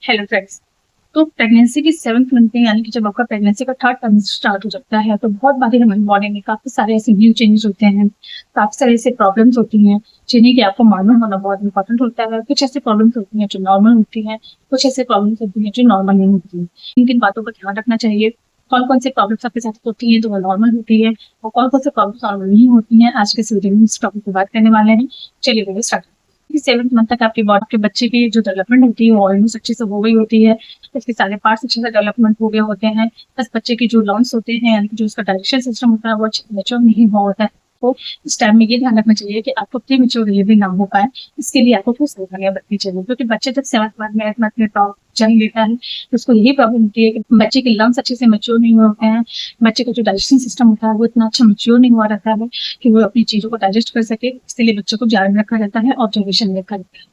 Hello friends. तो pregnancy की 7th month में यानी कि जब आपका प्रेगनेंसी का थर्ड ट्राइमेस्टर स्टार्ट हो जाता है तो बहुत बारी हमारी बॉडी में काफी सारे ऐसे न्यू चेंजेस होते हैं, काफी सारे ऐसे प्रॉब्लम्स होती हैं जिन्हें कि आपको मालूम होना बहुत इंपॉर्टेंट होता है। कुछ ऐसे प्रॉब्लम्स होती हैं जो नॉर्मल होती हैं, कुछ ऐसे प्रॉब्लम्स होती हैं जो नॉर्मल नहीं होती हैं। किन किन बातों का ध्यान रखना चाहिए, कौन कौन से प्रॉब्लम्स आपके साथ होती हैं जो नॉर्मल होती है और कौन कौन से प्रॉब्लम्स नॉर्मल नहीं होती हैं, आज के इस वीडियो में इस टॉपिक पर बात करने वाले हैं। चलिए वीडियो स्टार्ट। 7th मंथ तक आपकी बॉडी के बच्चे की जो डेवलपमेंट होती है वो ऑलमोस्ट अच्छे से हो गई होती है। इसके सारे पार्ट्स अच्छे से डेवलपमेंट हो गए होते हैं। बस बच्चे के जो लंग्स होते हैं यानी कि जो उसका डाइजेशन सिस्टम होता है वो अच्छे से मैच्योर नहीं हुआ होता है। तो इस टाइम में ये ध्यान रखना चाहिए कि आपको प्री मेच्योर डिलीवरी ना हो पाए। इसके लिए आपको कुछ सावधानियां बरतनी चाहिए, क्योंकि बच्चे जब 7th मंथ में 8th मंथ में जन्म लेता है तो उसको यही प्रॉब्लम होती है कि बच्चे के लंग्स अच्छे से मैच्योर नहीं होते हैं। बच्चे का जो डाइजेशन सिस्टम होता है वो इतना अच्छा मैच्योर नहीं हुआ रहता है कि वो अपनी चीजों को डाइजेस्ट कर सके। इसलिए बच्चों को ध्यान में रखा जाता है, ऑब्जर्वेशन में रखा जाता है।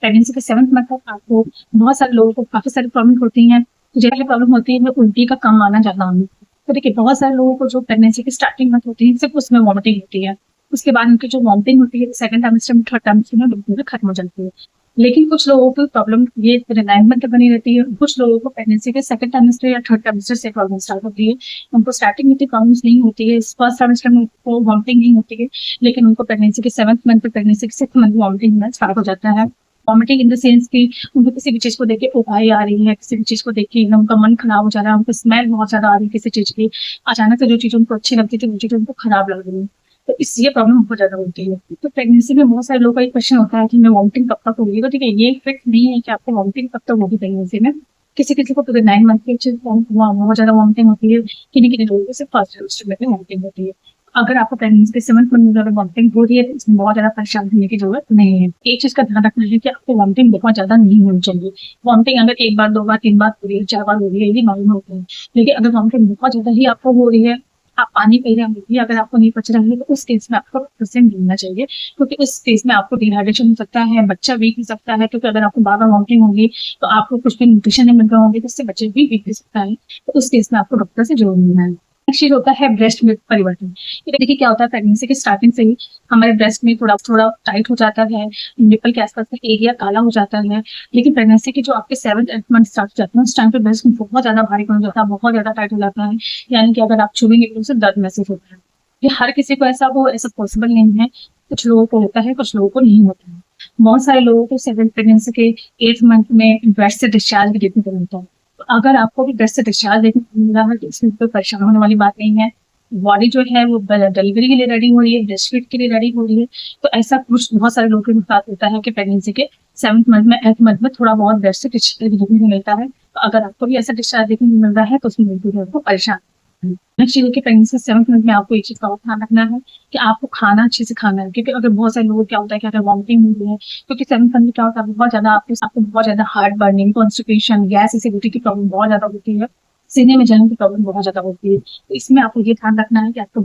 प्रेगनेंसी के 7th मंथ तक आपको बहुत सारे लोगों को काफी सारी प्रॉब्लम होती हैं। जो पहले प्रॉब्लम होती है वो उल्टी का कम आना ज्यादा आना। तो देखिए बहुत सारे लोगों को जो प्रेगनेंसी की स्टार्टिंग मंथ होती है सिर्फ उसमें वॉमिटिंग होती है। उसके बाद उनकी जो वॉमिटिंग होती है सेकंड ट्राइमेस्टर में, थर्ड ट्राइमेस्टर में बिल्कुल खत्म हो जाती है। लेकिन कुछ लोगों की प्रॉब्लम ये 9 मंथ तक बनी रहती है। कुछ लोगों को प्रेगनेंसी के सेकंड ट्राइमेस्टर या थर्ड ट्राइमेस्टर से प्रॉब्लम स्टार्ट होती है। उनको स्टार्टिंग में इतनी प्रॉब्लम्स नहीं होती है, फर्स्ट ट्राइमेस्टर में उनको वॉमिटिंग नहीं होती है, लेकिन उनको प्रेगनेंसी के 7th मंथ पर, प्रेगनेंसी के 6th मंथ वॉमिटिंग होना स्टार्ट हो जाता है। वॉमिटिंग इन द सेंस कि उनको किसी भी चीज को देख के उबाई आ रही है, किसी भी चीज को देख के उनका मन खराब हो जा रहा है, उनको स्मेल बहुत ज्यादा आ रही है किसी चीज की। अचानक से जो चीज उनको अच्छी लगती थी वो चीज उनको खराब लग रही है। तो इस ये प्रॉब्लम बहुत ज्यादा होती है। तो प्रेगनेंसी में बहुत सारे लोगों का एक क्वेश्चन होता है कि मैं वॉमिटिंग कब तक होगी। तो ठीक है, ये इफेक्ट नहीं है कि आपको वॉमिटिंग कब तक होगी प्रेगनेंसी में। किसी किसी को तो 9 मंथ के बहुत ज्यादा वॉमिटिंग होती है, किन्हीं किन्हीं लोगों को सिर्फ फर्स्ट ट्राइमेस्टर में वॉमिटिंग होती है। अगर आपको प्रेगनेंसी के 7th मंथ में वॉमिटिंग हो रही है तो इसमें बहुत ज्यादा परेशान होने की जरूरत नहीं है। एक चीज का ध्यान रखना है कि आपको वॉमिटिंग बहुत ज्यादा नहीं होनी चाहिए। वॉमिटिंग अगर एक बार, 2 बार, 3 बार हो रही है, 4 बार हो रही है, ये नॉर्मल होता है। लेकिन अगर वॉमिटिंग बहुत ज्यादा ही आपको हो रही है, आप पानी पी रहे होंगे, अगर आपको नहीं पच रहा है तो उस केस में आपको डॉक्टर से मिलना चाहिए, क्योंकि उस केस में आपको डिहाइड्रेशन हो सकता है, बच्चा वीक हो सकता है। क्योंकि अगर आपको बार बार वॉमिटिंग होगी तो आपको कुछ भी न्यूट्रिशन नहीं मिल रहा होंगे, जिससे बच्चे भी वीक हो सकता है। तो उस केस में आपको डॉक्टर से जरूर मिलना है। नेक्स्ट चीज होता है ब्रेस्ट मिल्क परिवर्तन। ये देखिए क्या होता है, प्रेगनेंसी के स्टार्टिंग से ही हमारे ब्रेस्ट में थोड़ा थोड़ा टाइट हो जाता है, निपल के आसपास का एरिया काला हो जाता है। लेकिन प्रेगनेंसी की जो आपके 7th मंथ स्टार्ट हो जाता है उस टाइम पे ब्रेस्ट में बहुत ज्यादा भारी हो जाता है, बहुत ज्यादा टाइट हो जाता है। यानी कि अगर आप छुएंगे तो उसे दर्द महसूस होता है। ये हर किसी को ऐसा हो ऐसा पॉसिबल नहीं है। कुछ लोगों को होता है, कुछ लोगों को नहीं होता है। बहुत सारे लोगों को 7th प्रेगनेंसी के 8th मंथ में ब्रेस्ट से डिस्चार्ज भी देखने को मिलता है। तो अगर आपको भी ब्रेस्ट से डिस्चार्ज देखने को मिल रहा है तो इसमें कोई परेशान होने वाली बात नहीं है। बॉडी जो है वो डिलीवरी के लिए रेडी हो रही है, ब्रेस्ट फीड के लिए रेडी हो रही है। तो ऐसा कुछ बहुत सारे लोगों के साथ होता है कि प्रेगनेंसी के 7th मंथ में, 8th मंथ में थोड़ा बहुत ब्रेस्ट से डिस्चार्ज देखने को मिलता है। तो अगर आपको भी ऐसा डिस्चार्ज देखने को मिल रहा है तो उसमें बिल्कुल आपको परेशान। नेक्स्ट चीज है कि प्रेगनेंसी 7th मंथ में आपको एक चीज का और ध्यान रखना है कि आपको खाना अच्छे से खाना है। क्योंकि अगर बहुत सारे लोगों को क्या होता है कि अगर वॉमिटिंग हुई है, क्योंकि 7th मंथ में क्या होता है बहुत ज्यादा आपको बहुत ज्यादा heart burning, constipation, gas acidity की प्रॉब्लम बहुत ज्यादा होती है, सीने में जलन की प्रॉब्लम बहुत ज्यादा होती है। तो इसमें आपको ये ध्यान रखना है कि आपको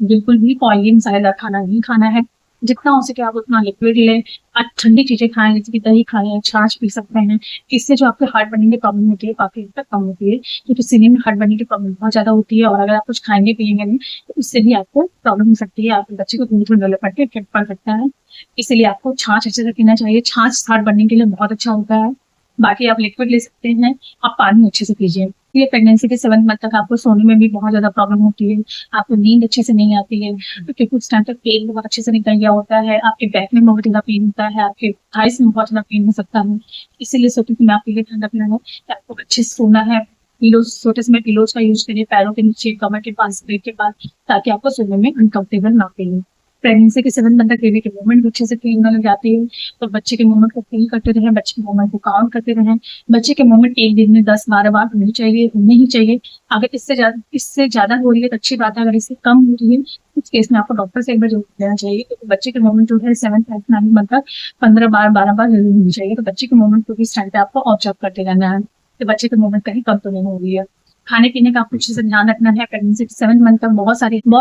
बिल्कुल भी ऑयली मसालेदार खाना नहीं खाना है। जितना हो सके आप उतना लिक्विड लें। आप ठंडी चीजें खाएं, जैसे कि दही खाएं, छाछ पी सकते हैं। इससे जो आपके हार्ट बर्निंग की प्रॉब्लम होती है काफी हद तक कम होती है, क्योंकि सीने में हार्ट बर्निंग की प्रॉब्लम बहुत ज्यादा होती है। और अगर आप कुछ खाएंगे पिएंगे नहीं तो उससे भी आपको प्रॉब्लम हो सकती है, आपके बच्चे को दूध डेवलपमेंट पे इफेक्ट पड़ सकता है। इसलिए आपको छाछ अच्छे से पीना चाहिए। छाछ हार्ट बर्निंग के लिए बहुत अच्छा होता है। बाकी आप लिक्विड ले सकते हैं, आप पानी अच्छे से पीजिए। ये प्रेगनेंसी के 7th मंथ तक आपको सोने में भी बहुत ज्यादा प्रॉब्लम होती है, आपको नींद अच्छे से नहीं आती है, क्योंकि कुछ टाइम तक पेन बहुत अच्छे से निकल गया होता है, आपके बैक में बहुत ज्यादा पेन होता है, आपके थाइस में बहुत ज्यादा पेन हो सकता है। इसीलिए सोती हूँ मैं आपके लिए ध्यान रखना है कि आपको अच्छे से सोना है। पिलोज, छोटे से पिलोज का यूज करिए पैरों के नीचे, कमर के पास, पेट के पास, ताकि आपको सोने में अनकंफर्टेबल ना फील हो। प्रेगनेंसी के 7th मंथ तक बेबी के मूवमेंट भी अच्छे से फील होने लग जाती है। तो बच्चे के मूवमेंट को फील करते रहे, बच्चे के मूवमेंट को काउंट करते रहे। बच्चे के मूवमेंट एक दिन में 10-12 बार होनी चाहिए, होनी ही चाहिए। अगर इससे ज्यादा हो रही है तो अच्छी बात है, अगर इससे कम हो रही है उस केस में आपको डॉक्टर से एक बार जरूर लेना चाहिए, क्योंकि बच्चे के मूवमेंट जो है 7th 8th 9th मंथ तक 15 बार, 12 बार जरूर होनी चाहिए। तो बच्चे के मूवमेंट को भी इस टाइम पे आपको ऑब्जर्व करते रहना है कि बच्चे के मूवमेंट कहीं कम तो नहीं हो रही है। खाने पीने का आपको अच्छे से ध्यान रखना है। प्रेगनेंसी 7th मंथ तक बहुत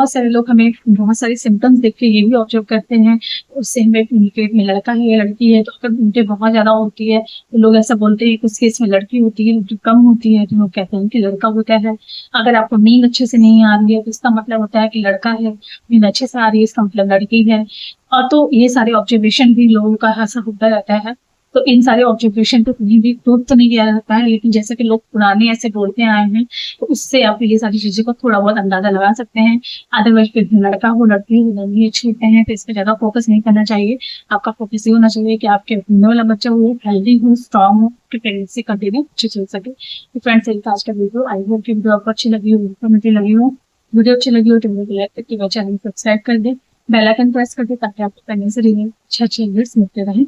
सारे लोग हमें बहुत सारे सिम्टम्स देख के ये भी ऑब्जर्व करते हैं, उससे हमें पेट में लड़का है या लड़की है। तो अगर उनके बहुत ज्यादा होती है तो लोग ऐसा बोलते हैं कि उस केस में लड़की होती है, जो कम होती है तो लोग कहते हैं कि लड़का होता है। अगर आपको नींद अच्छे से नहीं आ रही है तो इसका मतलब होता है कि लड़का है, नींद अच्छे से आ रही है इसका मतलब लड़की है। और तो ये सारे ऑब्जर्वेशन भी लोगों का ऐसा होता रहता है। तो इन सारे ऑब्जर्वेशन को कहीं भी प्रूव तो नहीं किया जाता है, लेकिन जैसे कि लोग पुराने ऐसे बोलते आए हैं, तो उससे आप ये सारी चीजें को थोड़ा बहुत अंदाजा लगा सकते हैं। अदरवाइज फिर लड़का हो लड़की हो दोनों ही अच्छे होते हैं, तो इस पर ज्यादा फोकस नहीं करना चाहिए। आपका फोकस ये होना चाहिए कि आपके होने वाला बच्चा वो हेल्दी हो, स्ट्रांग हो, कि प्रेगनेंसी कंटिन्यू अच्छी चल सके। तो फ्रेंड्स, यही था आज का वीडियो। आई होप कि वीडियो आपको अच्छी लगी हो, इन्फॉर्मेटिव लगी हो। वीडियो अच्छी लगी हो तो वीडियो को लाइक करके चैनल सब्सक्राइब कर दे, बेल आइकन प्रेस कर दे, ताकि आपको प्रेगनेंसी रिलेटेड अच्छे अच्छे वीडियोस मिलते रहें।